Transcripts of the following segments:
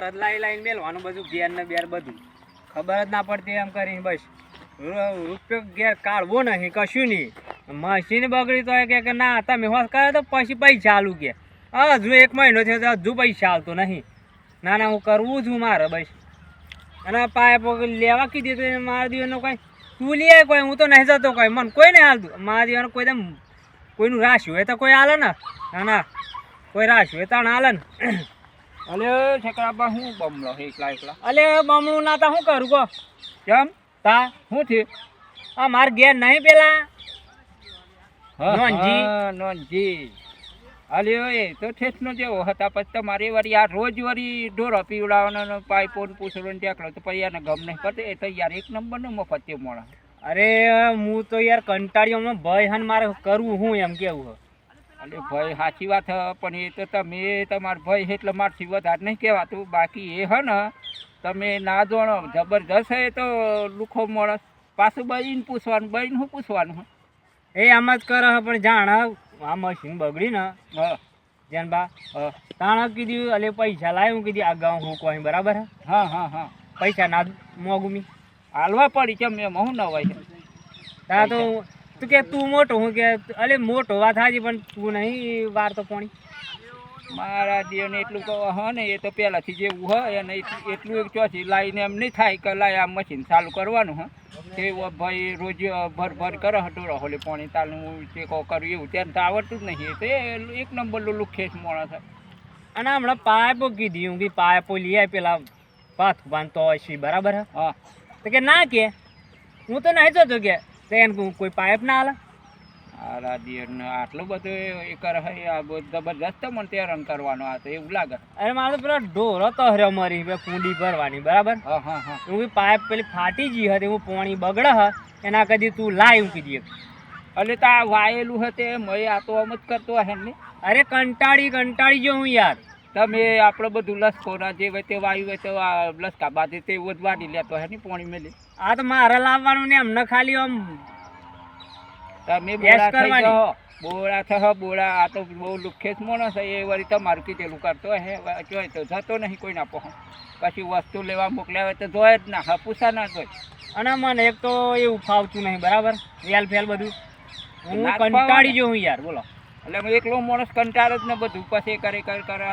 તાર જ લાઈન મેલવાનું બધું ઘેર ને બેર બધું ખબર જ ના પડતી એમ કરીને બસ રૂપિયો ઘેર કાઢવો નહીં કશું નહીં. મશીન બગડી તો કે ના તમે હોશ કરે તો પછી પૈસા ચાલુ કે હજુ 1 મહિનો થયો તો હજુ પૈસા આવતો નહીં. ના ના હું કરવું છું મારે બસ. અને પાઇપ લેવા કીધી તો મારા દીવાનો કોઈ તું લે કોઈ હું તો નહીં જતો કોઈ મને કોઈ નહીં હાલતું. મારા દીવાનો કોઈ તેમ કોઈનું રાખ્યું હોય તો કોઈ હાલે ને. ના ના કોઈ રાખ્યું હોય તો હાલે ને. અલે છકરાબા હું બમલો એકલા અલે બમણું ના તા શું કરું કહો કેમ તા શું થયું આ માર ઘેર નહીં પેલા નોનજી અલે એ તો ઠેસનો જેવો હતા પછી તમારે વળી આ રોજ વળી ઢોરો પીવડાવવાનો પાઇપો પૂછડો ટેકલો તો પછી એને ગમ નહીં પડે એ તો યાર 1 નંબરનો મફત તે મળે. અરે હું તો યાર કંટાળ્યો ભાઈ હન મારે કરવું હું એમ કેવું. અરે ભાઈ સાચી વાત હ પણ એ તો તમે તમારા ભાઈ એટલે મારથી વધારે નહીં કહેવાતું. બાકી એ હ ને તમે ના જાણો જબરદસ્ત હે તો લુખો મળે પાછું બહીને પૂછવાનું બહીને શું પૂછવાનું એ આમ જ કરે પણ જાણ આ મશીન બગડી ને જેન બા તાણ કીધું અલે પૈસા લાવ્યું હું કીધું અગાઉ હું કોઈ બરાબર હે. હા પૈસા ના મોગું મી હાલવા પડી કેમ એમ હું ન હોય તા તો તું કે તું મોટો હું કે અલે મોટો વાત હાજી પણ તું નહીં વાર તો પોણી મારા દેવને એટલું કહો હ ને એ તો પહેલાંથી જેવું હોય અને એટલું એક ચોથી લાઈને એમ નહીં થાય કે લાય આ મશીન ચાલુ કરવાનું હ તે ભાઈ રોજ ભર કરે ઢોરો હોલે પાણી તાલું તે કહો કર્યું એવું ત્યારે તો આવડતું જ નહીં. તે 1 નંબરનું લુખેસ મોણા થાય. અને હમણાં પાઇપો કીધી હું કે પાઇપો લઈ આવી પેલા પાથું બાંધતો હોય છે બરાબર હે. હા તો કે ના કે હું તો નહીં જતો કે એને કોઈ પાઇપ ના હાલે. આરા દિયરને આટલું બધું એ કરે આ જબરદસ્ત મને તેરણ કરવાનો આ તો એવું લાગે. અરે મારે તો પેલો ઢોરો તો હરે મરી કુંડી ભરવાની બરાબર. હા હું પાઇપ પેલી ફાટી ગઈ હતી હું પાણી બગડે હ એના કદી તું લાય હું કીધી. એટલે તો આ વાયેલું હતે મેં આ તો આમ જ કરતો હે ને. અરે કંટાળી જો હું યાર. તમે આપણે બધું લસકોના જે હોય તે વાયુ હોય તો આ લસકા બાંધી તે વાડી લેતો હે ને પાણી મેલી. આ તો મારે લાવવાનું ને એમને ખાલી આમ તમે બોળા થઈ જાઓ બોળા આ તો બહુ લુખેસ માણસ એ વળી તમારું કીધેલું કરતો હે જોઈ તો જતો નહીં કોઈ ના પહોંચ પછી વસ્તુ લેવા મોકલ્યા હોય તો જોય જ ના પૂછા ના જોઈ. અને મને એક તો એવું ફાવતું નહીં બરાબર વેલ ફેલ બધું હું કંટાળી જો હું યાર બોલો. એટલે હું એકલો માણસ કંટાળ જ ને બધું પછી કરે સારું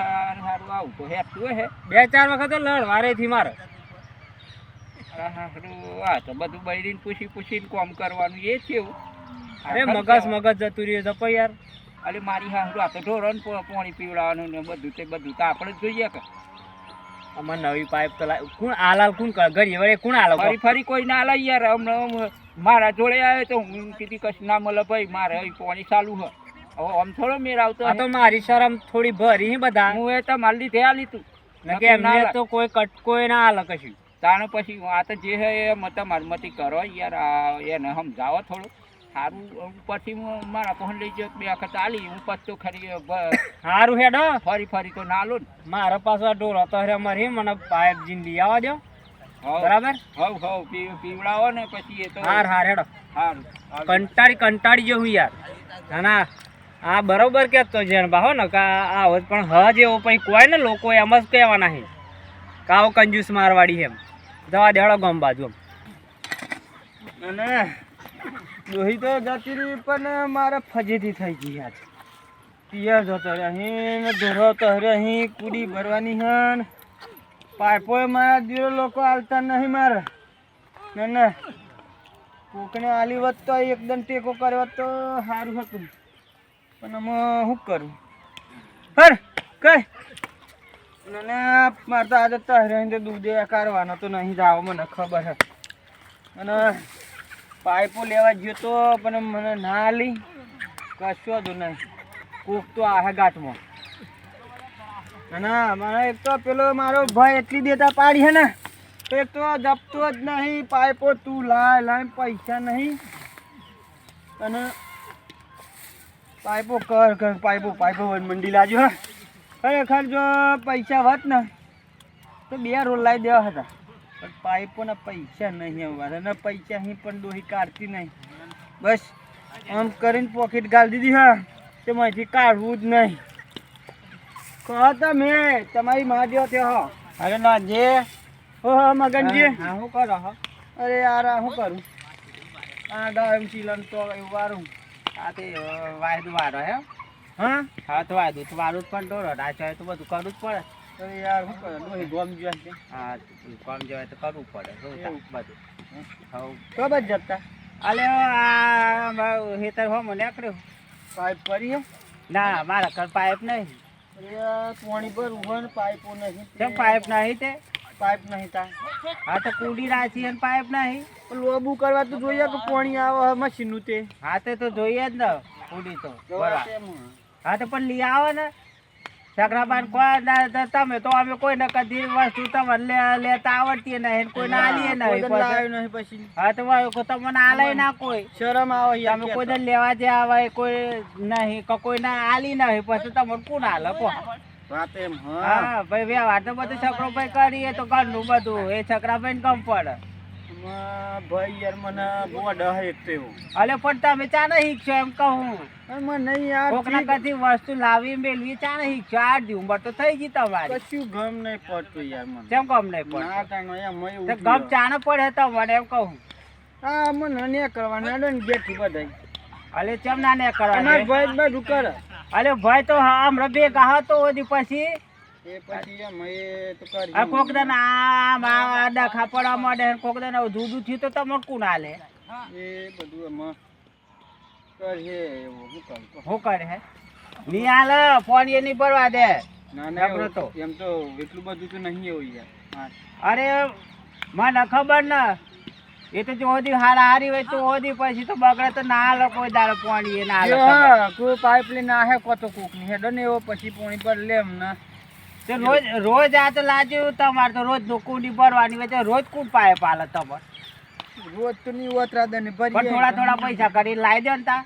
આવું તો હેતું હે 2-4 વખત લડવારેથી મારે. હા તો બધું બૈરીને પૂછીને કોમ કરવાનું એ જ કેવું. અરે મગજ જતું રહ્યું જપો યાર. અરે મારી હા તો ઢોરો ને પાણી પીવડાવવાનું ને બધું તો આપણે જ જોઈએ કે અમારે નવી પાઇપ તો કોણ આલાલ કોણ ઘડી વળે કોણ આલો ફરી કોઈ ના આલા યાર. હમણાં મારા જોડે આવે તો હું કીધી કશું ના મળે ભાઈ મારે પાણી ચાલુ હોય હવે આમ થોડો મેર આવતો તો મારી શરમ થોડી ભરી બધા હું એ તો મારી લીધે આ લીધું એમને તો કોઈ કટકો ના આલે કશું. તાણે પછી આ તો જે હે એ તમારી મતી કરો યાર એને સમજાવો થોડું સારું. પછી મારા પહોંચ લઈ ગયો 2 વખત આલી હું પછી તો ખરી સારું હેડો ફરી તો ના લો ને. મારા પાસે ઢોરો તો હરે મારી મને પાઇપ જીંદી આવવા દો બરાબર. હવ પીવડાવો ને પછી એ તો હાર હેડો. સારું કંટાળી જો હું યાર. ના આ બરોબર કહેતો છે બાહો ને આ હોત પણ હજ એવો પછી કોઈ ને લોકો એમ જ કહેવાના છે કાવો કંજૂસ મારવાડી એમ જવા દેડો ગમ બાજુ અને દોહી તો જતી રહી પણ મારે ફજેથી થઈ ગઈ આજ. પિયર જતો અહીં ઢોરો તો અહીં કુડી ભરવાની હન પાઇપો મારા દીરો લોકો હાલતા નહીં મારે ને કોકને આલી વત તો એકદમ ટેકો કર્યો તો સારું હતું પણ આમાં શું કરું હર કઈ અને મારે તો આજે તહેરાઈને દૂધે કાઢવાનો તો નહીં જાવ મને ખબર છે. અને પાઇપો લેવા ગયો તો પણ મને ના આલી કશો જ નહીં. કોક તો આહે ગાંઠમાં અને મને એક તો પેલો મારો ભાઈ એટલી દેતા પાડી હે ને તો એક તો જપતો જ નહીં પાઇપો તું લાય પૈસા નહીં અને પાઇપો કર પાઇપો મંડી લાજો હા. ખરેખર જો પૈસા હોત ને તો 2 રોલ લાવી દેવા હતા પણ પાઇપોના પૈસા નહીં અમારે અને પૈસા અહીં પણ દોહી કાઢતી નહીં. બસ આમ કરીને પોકેટ ગાળી દીધી હા તેમાંથી કાઢવું જ નહીં. કહો તમે તમારી મા જેવો થયો હો અરે ના જે ઓ મગનજી હા શું કરો હો અરે યાર આ શું કરું આ ડાયમ ચીલન તો એવું વારું આ તે વાયદું વારો હે હા હા તો વાયદું તો વારું જ પણ ડોરો રાચો તો બધું કરવું જ પડે અરે યાર શું કરું ડોહી ગોમ જ્યાં છે હા કોમ જવાય તો કરવું પડે શું એવું. બધું હવ તો બસ જતા અલે આ હેતર હો મને આકડ્યો પાઇપ પડી હે ના મારા ઘર પાઇપ નહીં અરે પાણી પર ઉભા ને પાઇપો નહીં કેમ પાઇપ નહીં તે પાઇપ નહીં તા હા તો કુડી રાખી અને પાઇપ નહીં લોબુ કરવા તો જોઈએ કે પાણી આવે મશીન નું તે હા તો જોઈએ જ ને કુડી તો બરાબર તેમ. હા તો પણ લઈ આવો ને સકરાબાન કોઈ તમે તો અમે કોઈને કદી વસ્તુ તમને લેતા આવડતી નહીં કોઈને આલીએ કોઈ નહીં દી લાવ્યો નહીં પછી હા તો તમને આલે ના કોઈ શરમ આવે યાર તમે કોઈને લેવા જે આવે કોઈ નહીં કોઈને આલી નહીં પછી તમને કોણ આલે કો વાત એમ હા હા ભાઈ વ્યવહાર તો બધું છકરોભાઈ કરીએ તો ઘરનું બધું એ છકરાભાઈ કમ પડે ભાઈ યાર મને બહુ ડહ એક તો એવું અલે પણ તમે ચા નહીં શીખશો એમ કહું અરે મને નહીં યાર કોકના કદી વસ્તુ લાવી મેળવી ચા નહીં શીખશો 8 દી ઉંમર તો થઈ ગઈ તમારી કશું ગમ નહીં પડતું યાર મને કેમ ગમ નહીં પડે ના કાંઈ એમ એવું તો ગમ ચાને પડે તમને એમ કહું હા મને ને કરવાના ને બેઠી બધાય અલે ચમ ના ને અમાર કરવા ભાઈ બધું કરે અલે ભાઈ તો હમણાં ભેગા હતો ઓદી પછી એ પછી એમ એ તો કરી આ કોક દન આમ આ ડખા પડવા માંડે ને કોક દન દૂધું થયું તો તમને કોણ આલે એ બધું એમાં કરે એવું શું કરું શું કરે હે ની આલે ફોન એ નહીં ભરવા દે ના ના જબરો તો. એમ તો એટલું બધું તો નહીં એવું યાર હા અરે મને ખબર ને એ તો જો ઓદી હારી હોય તો ઓદી પછી તો બગડે તો ના આલે કોઈ દાડો પાણી એ ના આલે ખબર. હા કોઈ પાઇપ લઈને આહે કોતો કોક ની હેડો ને એવો પછી પાણી પર લેમ ના તો રોજ આ તો લાજ્યું તમારે તો રોજ કુંડી ભરવાની હોય તો રોજ કુંડ પાઇપ આલે તમારે રોજ તો નહીં ઓતરા દે ને પણ ભરી થોડા પૈસા કરીને લાવી દો ને તા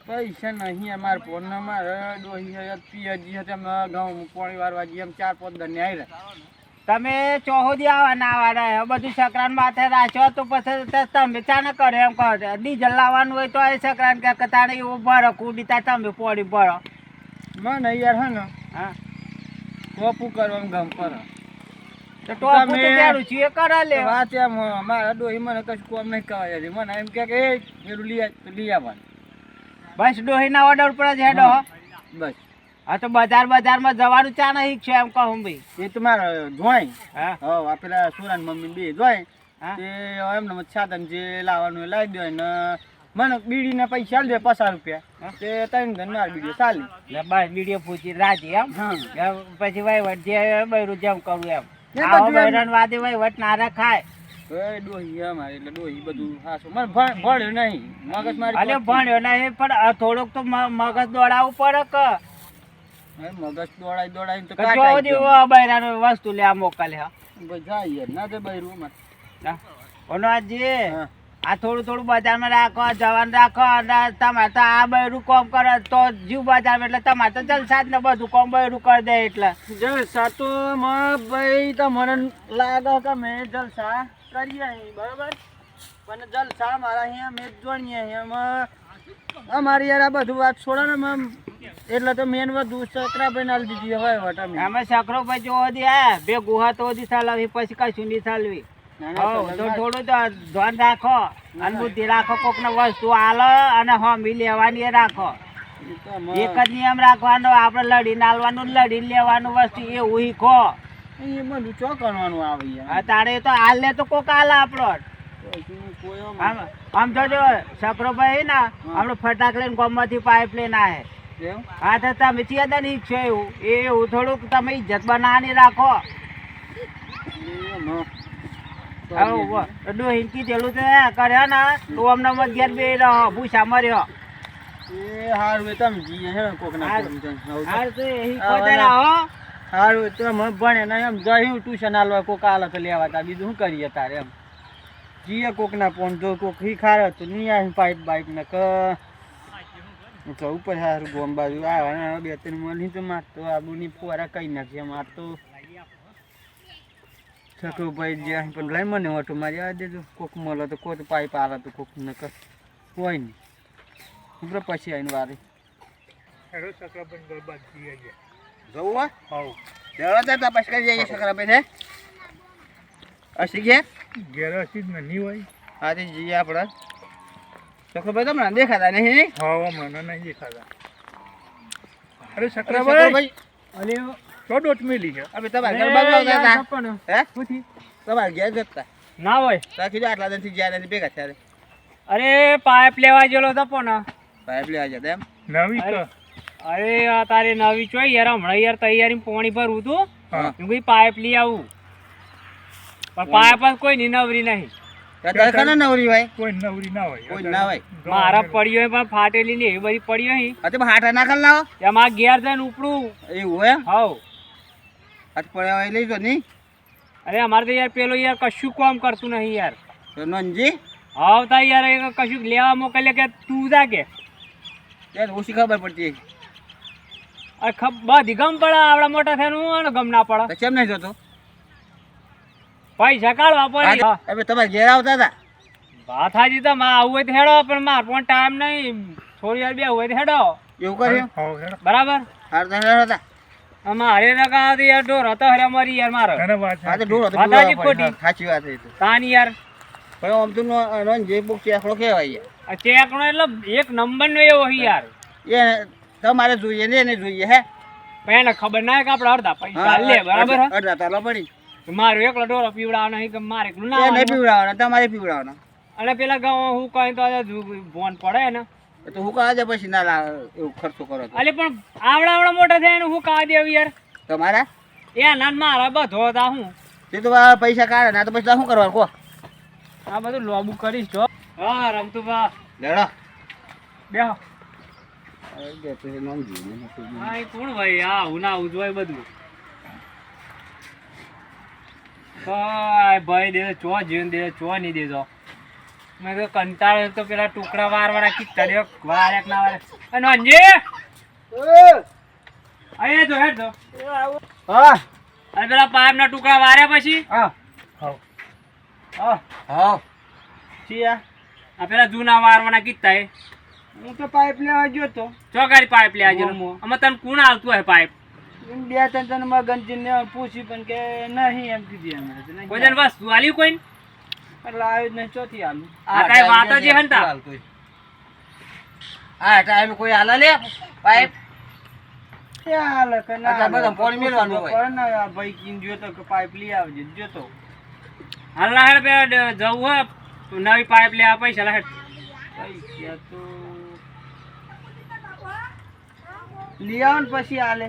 પૈસા નહીં અમાર ફોન ના મારે ડોહી પિયજી હતા અમે ઘઉં પાણી વારવા જઈએ એમ 4-5 દન આવી રહ્યા તમે ચોહોદી આવા ના વાળા બધું સકરાન માથે રાખ્યો તો પછી તમે ચા ન કરે એમ કહો ડીઝલ લાવવાનું હોય તો એ સકરાન કે તારે એવું ભરો કુડી તા તમે પોડી ભરો મને યાર હે ને હા ટોપું કરવાનું ગમ પર તો ટોપ તો દેડું છે એ કરે લે વાત એમ મારા ડોહી મને કશું કોમ નહીં કહેવાય છે મને એમ કે એ પેલું લઈ આવવાનું બસ ડોહીના ઓર્ડર પર જ હેડો બસ હા તો બજારમાં જવાનું ચા નહીં છે એમ કહું ભાઈ એ તો મારા જોઈ હા હા આ પેલા સુરાન મમ્મી બે જોઈ હા તે એમને સાધન જે લાવવાનું એ લાવી દે ને મને બીડીના પૈસા આલી દે 50 રૂપિયા તે 3 ધન માર બીડી ચાલી એટલે બસ વિડીયો પૂછી રાજી એમ હા એમ પછી વહીવટ જે બૈરું જેમ કરું એમ એ આવો બધું એમ. બૈરાન વાદે વહીવટ ના રખાય એ ડોહી અમારે એટલે ડોહી બધું હાસો મને ભણ્યો નહીં મગજ મારી અલે ભણ્યો નહીં પણ થોડોક તો મગજ દોડાવવું પડે કે મગજ દોડાઈ તો કે જો દી બૈરાનો વસ્તુ લેવા મોકલે હા જાય યાર ના તે બૈરું અમારે ના. ઓનો આ જે હા આ થોડું બજારમાં રાખો જવાન રાખો અને તમારે તો આ બૈરું કોમ કરે તો જીવ બજારમાં એટલે તમારે તો જલસા જ ને બધું કોમ બૈરું કરી દે એટલે જલસા તો ભાઈ તો મને લાગે કે મેં જલસા કરીએ અહીં બરાબર પણ જલસા મારા અહીંયા મેં જોણીએ એમાં અમારી યાર આ બધું વાત છોડે ને એટલે તો મેન બધું સકરાભાઈ નાલ દીધી હોય વટ અમે અમે સકરો ભાઈ જો દી આ બે ગુહા તો દી સાલવી પછી કશું નહીં સાલવી તો થોડું તો ધ્યાન રાખો અને બુદ્ધિ રાખો કોકને વસ્તુ આલો અને હમી લેવાની એ રાખો એક જ નિયમ રાખવાનો આપણે લડીને આલવાનું લડીને લેવાનું વસ્તુ એવું શીખો એ બધું ચો કરવાનું આવે યાર હા તારે તો હાલ લે તો કોક હાલ આપણો કોઈ આમ જોજો સકરોભાઈ ને આપણે ફટાક લઈને ગામમાંથી પાઇપ લઈને આવે એમ હા તો તમે ચિયાદા નહીં છો એવું થોડુંક તમે ઇજ્જત બનાવવાની રાખો ડોહીન કીધેલું તો કર્યો ને તો અમને અગિયાર બે રહો ભૂસા મર્યો એ હારું એ તમે જીએ હે કોકના હાર તો એ ખોતે રહો હારું તો અમે ભણે ને એમ જઈ ટ્યુશન આલવા કોક આલે તો લેવા તા બીજું શું કરીએ તારે એમ જીએ કોકના ફોન જો કોક શીખાડે તો નહીં આવી પાઇપ બાઇપ ને તો ઉપર હારું ગોમ બાજુ આવે બે ત્રણ મળી તો મારતો આબુની ફોરા કઈ નાખીએ માર તો છકરો ભાઈ જે અહીં પણ લઈ મને ઓટો મારી આ દેજો કોક મળે તો કોઈ પાઇપ આવે તો કોક ન કર કોઈ નહીં ઉપર પછી આવીને વારી જવું હા જરા તપાસ કરી જઈએ છોકરા ભાઈ અસી ગયા ગેરસી જ નહીં હોય. આજે જઈએ આપણે છોકરા ભાઈ તમને દેખાતા નહીં હા હમણાં નહીં દેખાતા. અરે છોકરા સકરાભાઈ ભાઈ અલે તો ડોટ મેલી છે. હવે તમારા ઘર બાજુ આવતા હતા સપન હે પૂછી તમારા ઘેર જતા ના હોય. રાખી દો આટલા દિનથી જ્યાં નથી ભેગા થયા અરે પાઇપ લેવા ગયેલો હતો ને. પાઇપ લેવા જતા એમ નવી ક અરે આ તારી નવી ચોઈ યાર હમણાં યાર તૈયારી પાણી ભરવું તું હા. હું કઈ પાઇપ લઈ આવું પણ પાઇપ જ કોઈ ની નવરી નહીં. તરખાના નવરી ભાઈ કોઈ નવરી ના હોય. કોઈ ના હોય. મારા પડ્યો પણ ફાટેલી ને એવી બધી પડ્યો અહીં અત્યારે હાટા નાખલ લાવો એમાં ઘેર જઈને ઉપડું. એવું એમ હાવ હાથ પડ્યા હોય લઈ જો નહીં અરે અમારે તો યાર પેલો યાર કશું કામ કરતું નહીં યાર. તો નોનજી હાવ તા યાર એ કશું લેવા મોકલે કે તું જા કે ત્યારે ઓછી ખબર પડતી બધી ગમ પડે આવડા મોટા થઈને હું ગમ ના પડે. તો કેમ નહીં જોતો પૈસા કાઢવા પડે. હવે તમારે ઘેર આવતા હતા વાત હાજી તો માં આવું હોય તો હેડો પણ માર પણ ટાઈમ નહીં થોડી વાર બે હોય તો હેડો એવું કર્યું હા હેડો. બરાબર. હાર તો હેર હતા અમારે નકા યાર ઢોર હતો હરે અમારી યાર મારો તને વાત હા તો ઢોળ હતો વાત હાચી ખોટી. સાચી વાત છે તો તાની યાર પણ આમ તો નોનજી બુક ચેકડો કહેવાય આ ચેકનો એટલે એક નંબર નો એવો હી યાર. એ તમારે જોઈએ ને એને જોઈએ હે પણ એને ખબર ના હોય કે આપણે અડધા પૈસા લે બરાબર હે? અડધા તાલો પડી મારું એકલો ઢોરો પીવડાવવાનો નહીં કે મારે એકલું ના એ નહીં આવવાનું. પીવડાવવાના તમારે પીવડાવવાના અને પેલા ગામ હું કઈ તો ભોન પડે ને તો હું કાજે પછી ના એવું ખર્ચો કરો તો અલે પણ આવડા મોટા થયા ને હું કા દેવ યાર તમારા એ ના મારા બધો હતા હું તે તો પૈસા કાઢે ના તો પછી શું કરવાનું કહો આ બધું લોબુ કરીશ જો. હા રમતું બા લેડો બેહો. હા એ કોણ ભાઈ આ હું ના ઉજવાય બધું ભાઈ દે ચો જીવન દે ચો નહીં દેજો. મેં તો કંટાળે તો પેલા ટુકડા વારવાળા કીધા દે વારે ના વારે અને અંજે અહીંયા જો હેડ જો હા અને પેલા પાઇપ ના ટુકડા વાર્યા પછી હા હા હા હા ચિયા આ પેલા જૂના વારવાના કીધા એ હું તો પાઇપ લેવા ગયો તો ચોકારી પાઇપ લે આજે ઓમો. આમાં તને કોણ આવતું હોય પાઇપ બે ત્રણ જણ માં ગંજીને પૂછ્યું પણ કે નહીં એમ કીધી અમે તો નહીં કોઈ જણ વસ્તુ આલી કોઈ એટલે આવ્યું જ નહીં ચોથી આલું આ કાંઈ વાત જ હે ને તા. હા ટાઈમ કોઈ હાલે લે પાઇપ હાલે કે ના અચ્છા, બધા પાણી મેળવાનું હોય. પણ ના આ ભાઈ કીન જોતો કે પાઇપ લઈ આવજે જોતો હાલ હેડ પેલા જવું હોય નવી પાઇપ લેવા પૈસા હેડ પૈસા તો લઈ આવો ને પછી હાલે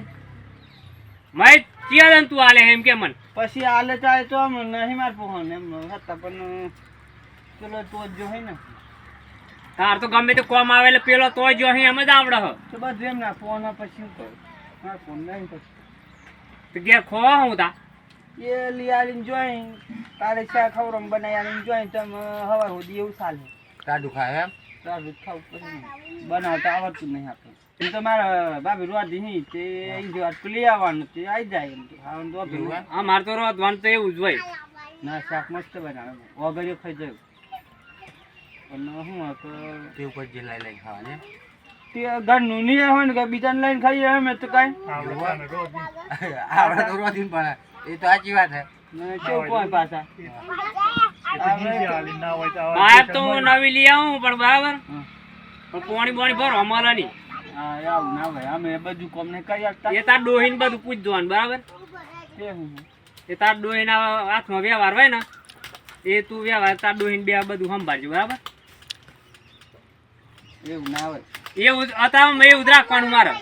મેં ચિયા તું આલે એમ કે મન પછી હાલે ચાલે તો આમ નહીં માર પહોંચ એમ હતા પણ ચલો તો જ જો હે ને તાર તો ગમે તે કોમ આવે એટલે પેલો તો જો અહીં એમ જ આવડે હ તો બધું એમ ના ફોન પછી શું કરું મારા ફોન નહીં પછી તો ઘેર ખોવા હું તા એ લઈ આવીને જોઈ તારે શા ખવડમ બનાવી આવીને જોઈ તમે હવાર સુધી એવું ચાલે ટાઢું ખાય એમ તારું ખાવું પછી બનાવતા આવડતું નહીં આપણે એ તો મારા ભાભી રોધી નહીં તે અહીં જો આટલું લઈ આવવાનું તે આવી જાય એમ કે ખાવાનું તો એવું એમ? હા મારે તો રોધવાનું તો એવું જ હોય ના શાક મસ્ત બનાવે વગર ખાઈ જાય અને શું તો તે ઉપર જે લઈ લઈ ખાવા તે ઘરનું નહીં હોય ને કે બીજાને લઈને ખાઈએ અમે તો કાંઈ આવડે રોજ આપણે તો રોજીન પણ એ તો સાચી વાત છે ને કેવું કોઈ પાછા ના હોય તો પાઇપ તો હું નવી લઈ આવું પણ બરાબર હમ. પણ પોણી બોણી ભરો અમારે નહીં હા આવું ના ભાઈ અમે બધું કોમ ને કરી આપતા એ તાર ડોહીને બધું પૂછ દોવાનું બરાબર એ હું એ તાર ડોહીના હાથમાં વ્યવહાર હોય ને એ તું વ્યવહાર તાર ડોહીને બે બધું સંભાળજો બરાબર એવું ના હોય એવું અત્યારે એવું જ રાખવાનું મારે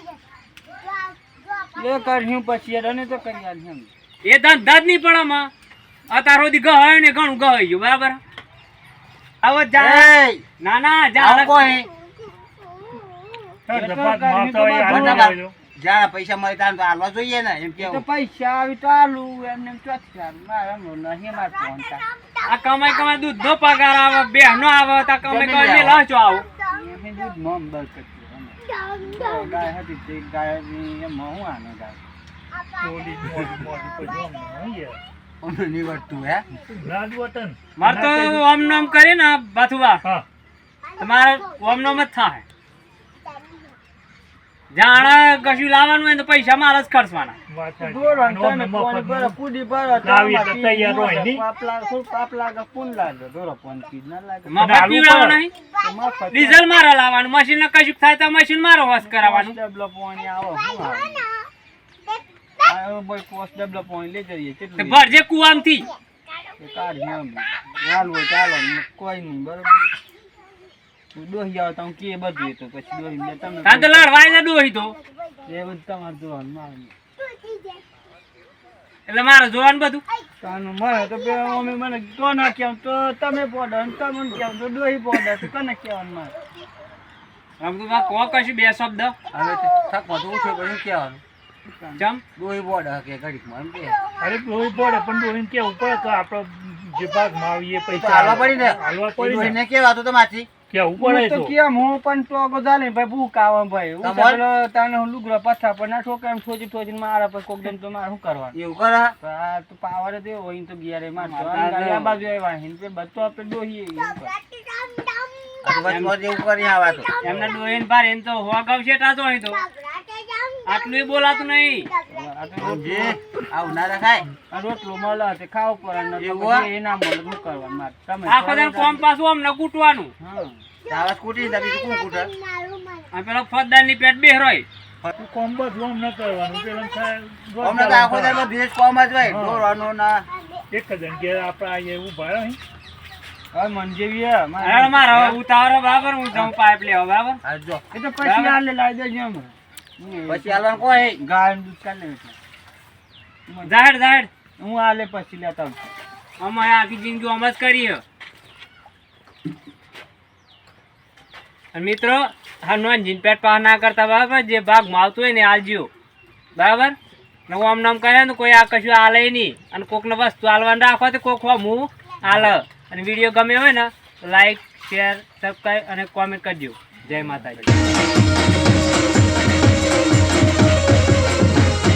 એ કર્યું પછી એને તો કરી આલ એમ એ ધંધા જ નહીં પણ આમાં અત્યાર સુધી ગહાય ને ઘણું ગહાઈ ગયું બરાબર આવો જા ના ના જા જ્યાં પૈસા મળે ત્યાં તો હાલવા જોઈએ ને એમ એ તો કેવું પૈસા આવી તો આલું એમને એમ ચોથી આલું મારા નહીં મારે પહોંચતા આ કમાઈ દૂધ નો પગાર આવે બે નો આવે તો કમાઈ મેં લાચો આવો એમ દૂધ મમ બસ કર્યું ગાય હતી તે ગાયની એમાં હું આનો ગાય અમને નીવડતું હે મારે તો ઓમ નોમ કરી ને બાથુવા તમારે ઓમ નોમ જ થાય જાણે કશું લાવવાનું હોય તો પૈસા મારા જ ખર્ચવાના. વાત સાચી. દોરો ને અને તમે અમે પાણી મફતનું ભરો, કૂદી ભરો, લાવીએ તો તાંબાથી તૈયાર હોય મોઢે નહીં? પાપ લાગે, કોણ લાગે? દોરો પાણી પી ના લાગે. મફત પીવડાવવાનું નહીં, તો મફત ડીઝલ મારે લાવવાનું, મશીન ને કશું થાય તો મશીન મારો વોશ કરાવવાનું. ડબલો પાણી આવે, શું આવે? આ ભાઈ પોસ્ટ ડબલો પાણી લઈ જઈએ, તે કેટલું ભરજે કુવામથી. એ કાઢીએ અમે. હાલવું હોય ચાલો, કોઈ નહીં, બરોબર? તું દોહી આવો તો હું કે બધું એ તો પછી દોહી લે તમે તાન તો લડવાય ને ડોહી તો. એ બધું તમારે જોવાનું મારે એટલે મારે જોવાનું બધું. તાનું મળે તો બે અમે મને તો ના કહેવું તો તમે પોડો અને તમને કહેવું તો દોહી પોડો તો કને કહેવાનું મારે આમ તો કહો કશું બે શબ્દ. હવે તો થાકમાં તો ઉઠ્યો પણ શું કહેવાનું? ચમ ડોહી બોર્ડ કે ઘડીકમાં એમ કે અરે ડોહી પડે પણ ડોહીને કેવું પડે કે આપણો જે ભાગમાં આવીએ તો પૈસા હાલવા પડી ને હાલવા એ પડી ને. ડોહીને કેવા તો તમારથી કેવું હું પડે તો તો કેમ હું પણ તો ગોદાલે ભાઈ ભૂખ આવે ભાઈ હું તમારે? પેલો તાને હું લુગડા પથ્થા પર ના ઠોકે એમ ઠોચીને મારા પર કોક દમ તો મારે શું કરવાનું એવું કરે તો આ તો પાવર જ એવો હોય તો ગિયારે મારતો મારતા અને તો- આ બાજુ આવ્યા હિન પે બધો આપણે દોહીએ એવું કરે. આ તો વચમાં જ એવું કરી આવા તો એમને ડોહીને ભારે એને તો હોગાવ છે ટાતો અહીં તો આટલું બોલાતું નહીં. આ તો જે આવું ના રખાય આ રોટલો મળે તે ખાવ પડે ને તો એવું પછી એ ના મળે તો શું કરવાનું મારે તમે આખો દાડો કોમ પાછું અમને કૂટવાનું. હા આવા સ્કૂટી ને બીજું કોણ કૂટે અને પેલો ફોજદાર ની પેટ બેહરોય. કોમ બધું આમ ન કરવાનું પેલા થાય અમને તો આખો દાડો ભેજ કોમ જ હોય ઢોરવાનો ના એક જ ઘેર આપણે આવીએ ઊભા રહે હવે મન જેવી હે, મારે અરે મારો ઉતાવળો બરાબર હું જાઉં પાઇપ લેવા બરાબર. હા જો એ તો પછી આલે લાવી દેજો અમે પછી હાલવાનું કોઈ ગાય દૂધ કાઢી લેવું જાહેર જાહેર હું આલે પછી લેતા આવું. અમે આખી જિંદગી આમ જ કરીએ. અને મિત્રો હનુમાન જીન પેટ પાર ના કરતા બરાબર, જે ભાગમાં આવતું હોય ને આલજો બરાબર. ને હું આમ નામ કરે ને કોઈ આ કશું આલે નહીં, અને કોકને વસ્તુ આલવાનું રાખો તો કોક હું આલે. અને વિડીયો ગમે હોય ને તો લાઈક શેર સબસ્ક્રાઈબ અને કોમેન્ટ કરજો. જય માતાજી.